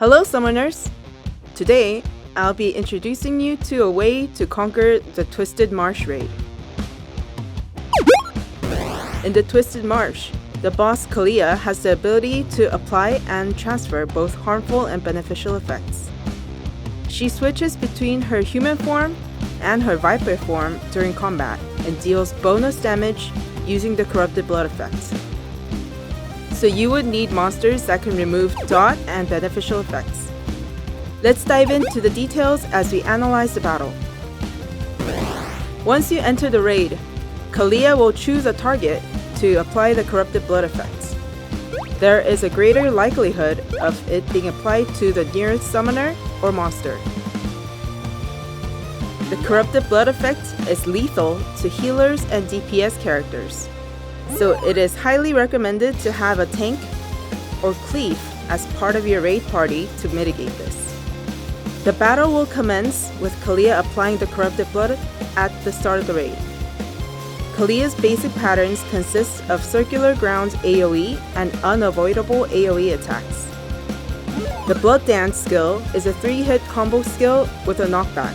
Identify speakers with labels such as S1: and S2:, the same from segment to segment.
S1: Hello summoners! Today, I'll be introducing you to a way to conquer the Twisted Marsh raid. In the Twisted Marsh, the boss Kalia has the ability to apply and transfer both harmful and beneficial effects. She switches between her human form and her viper form during combat and deals bonus damage using the corrupted blood effect. So you would need monsters that can remove dot and beneficial effects. Let's dive into the details as we analyze the battle. Once you enter the raid, Kalia will choose a target to apply the corrupted blood effects. There is a greater likelihood of it being applied to the nearest summoner or monster. The corrupted blood effect is lethal to healers and DPS characters, so it is highly recommended to have a tank or cleave as part of your raid party to mitigate this. The battle will commence with Kalia applying the corrupted blood at the start of the raid. Kalia's basic patterns consist of circular ground AoE and unavoidable AoE attacks. The Blood Dance skill is a 3-hit combo skill with a knockback,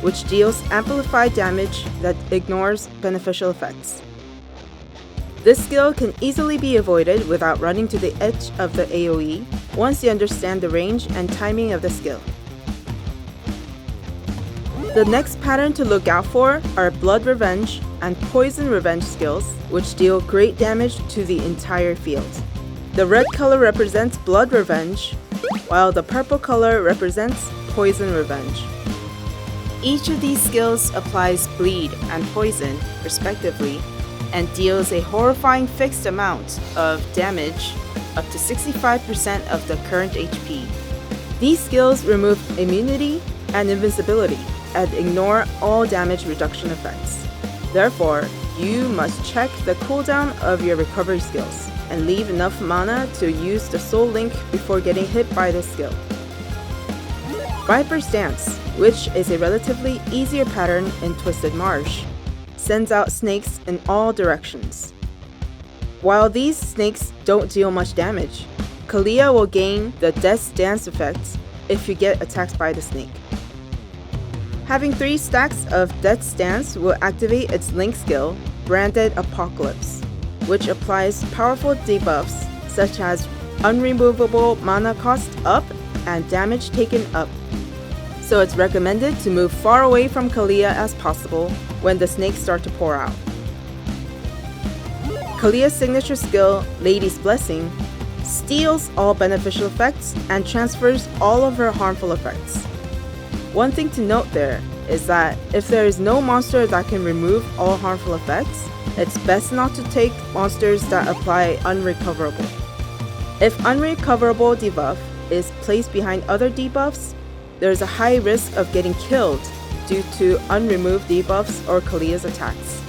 S1: which deals amplified damage that ignores beneficial effects. This skill can easily be avoided without running to the edge of the AoE once you understand the range and timing of the skill. The next pattern to look out for are Blood Revenge and Poison Revenge skills, which deal great damage to the entire field. The red color represents Blood Revenge, while the purple color represents Poison Revenge. Each of these skills applies bleed and poison, respectively, and deals a horrifying fixed amount of damage up to 65% of the current HP. These skills remove immunity and invincibility and ignore all damage reduction effects. Therefore, you must check the cooldown of your recovery skills and leave enough mana to use the Soul Link before getting hit by this skill. Viper's Dance, which is a relatively easier pattern in Twisted Marsh, sends out snakes in all directions. While these snakes don't deal much damage, Kalia will gain the Death's Dance effect if you get attacked by the snake. Having 3 stacks of Death's Dance will activate its Link skill, branded Apocalypse, which applies powerful debuffs such as unremovable mana cost up and damage taken up. So it's recommended to move far away from Kalia as possible when the snakes start to pour out. Kalia's signature skill, Lady's Blessing, steals all beneficial effects and transfers all of her harmful effects. One thing to note there is that if there is no monster that can remove all harmful effects, it's best not to take monsters that apply unrecoverable. If unrecoverable debuff is placed behind other debuffs, there is a high risk of getting killed due to unremoved debuffs or Kalia's attacks.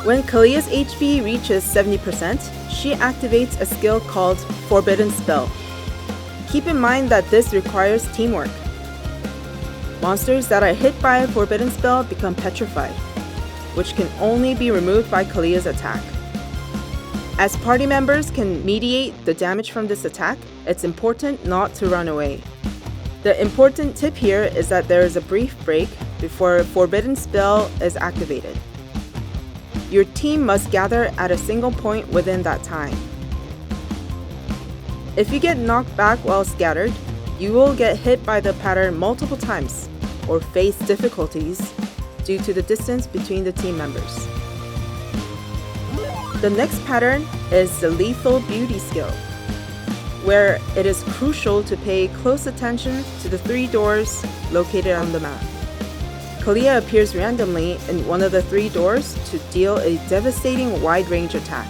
S1: When Kalia's HP reaches 70%, she activates a skill called Forbidden Spell. Keep in mind that this requires teamwork. Monsters that are hit by a Forbidden Spell become petrified, which can only be removed by Kalia's attack. As party members can mediate the damage from this attack, it's important not to run away. The important tip here is that there is a brief break before a Forbidden Spell is activated. Your team must gather at a single point within that time. If you get knocked back while scattered, you will get hit by the pattern multiple times or face difficulties due to the distance between the team members. The next pattern is the Lethal Beauty skill, where it is crucial to pay close attention to the 3 doors located on the map. Kalia appears randomly in one of the 3 doors to deal a devastating wide-range attack.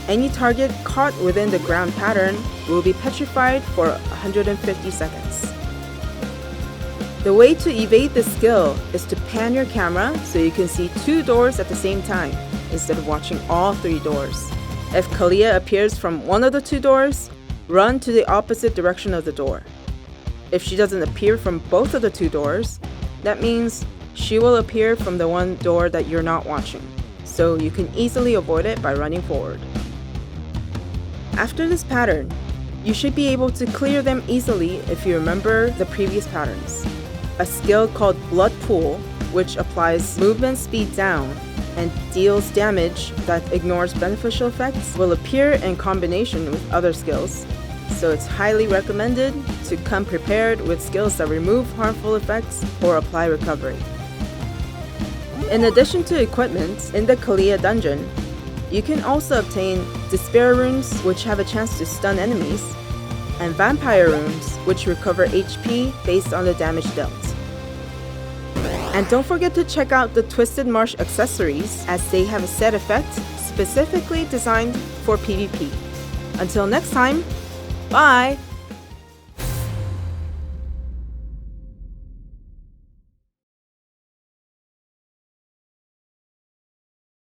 S1: Any target caught within the ground pattern will be petrified for 150 seconds. The way to evade this skill is to pan your camera so you can see 2 doors at the same time instead of watching all 3 doors. If Kalia appears from one of the 2 doors, run to the opposite direction of the door. If she doesn't appear from both of the 2 doors, that means she will appear from the one door that you're not watching, so you can easily avoid it by running forward. After this pattern, You should be able to clear them easily if you remember the previous patterns. A skill called Blood Pool, which applies movement speed down and deals damage that ignores beneficial effects, will appear in combination with other skills, so it's highly recommended to come prepared with skills that remove harmful effects or apply recovery. In addition to equipment, in the Kalia dungeon, you can also obtain Despair runes, which have a chance to stun enemies, and Vampire runes, which recover HP based on the damage dealt. And don't forget to check out the Twisted Marsh accessories, as they have a set effect specifically designed for PvP. Until next time, bye!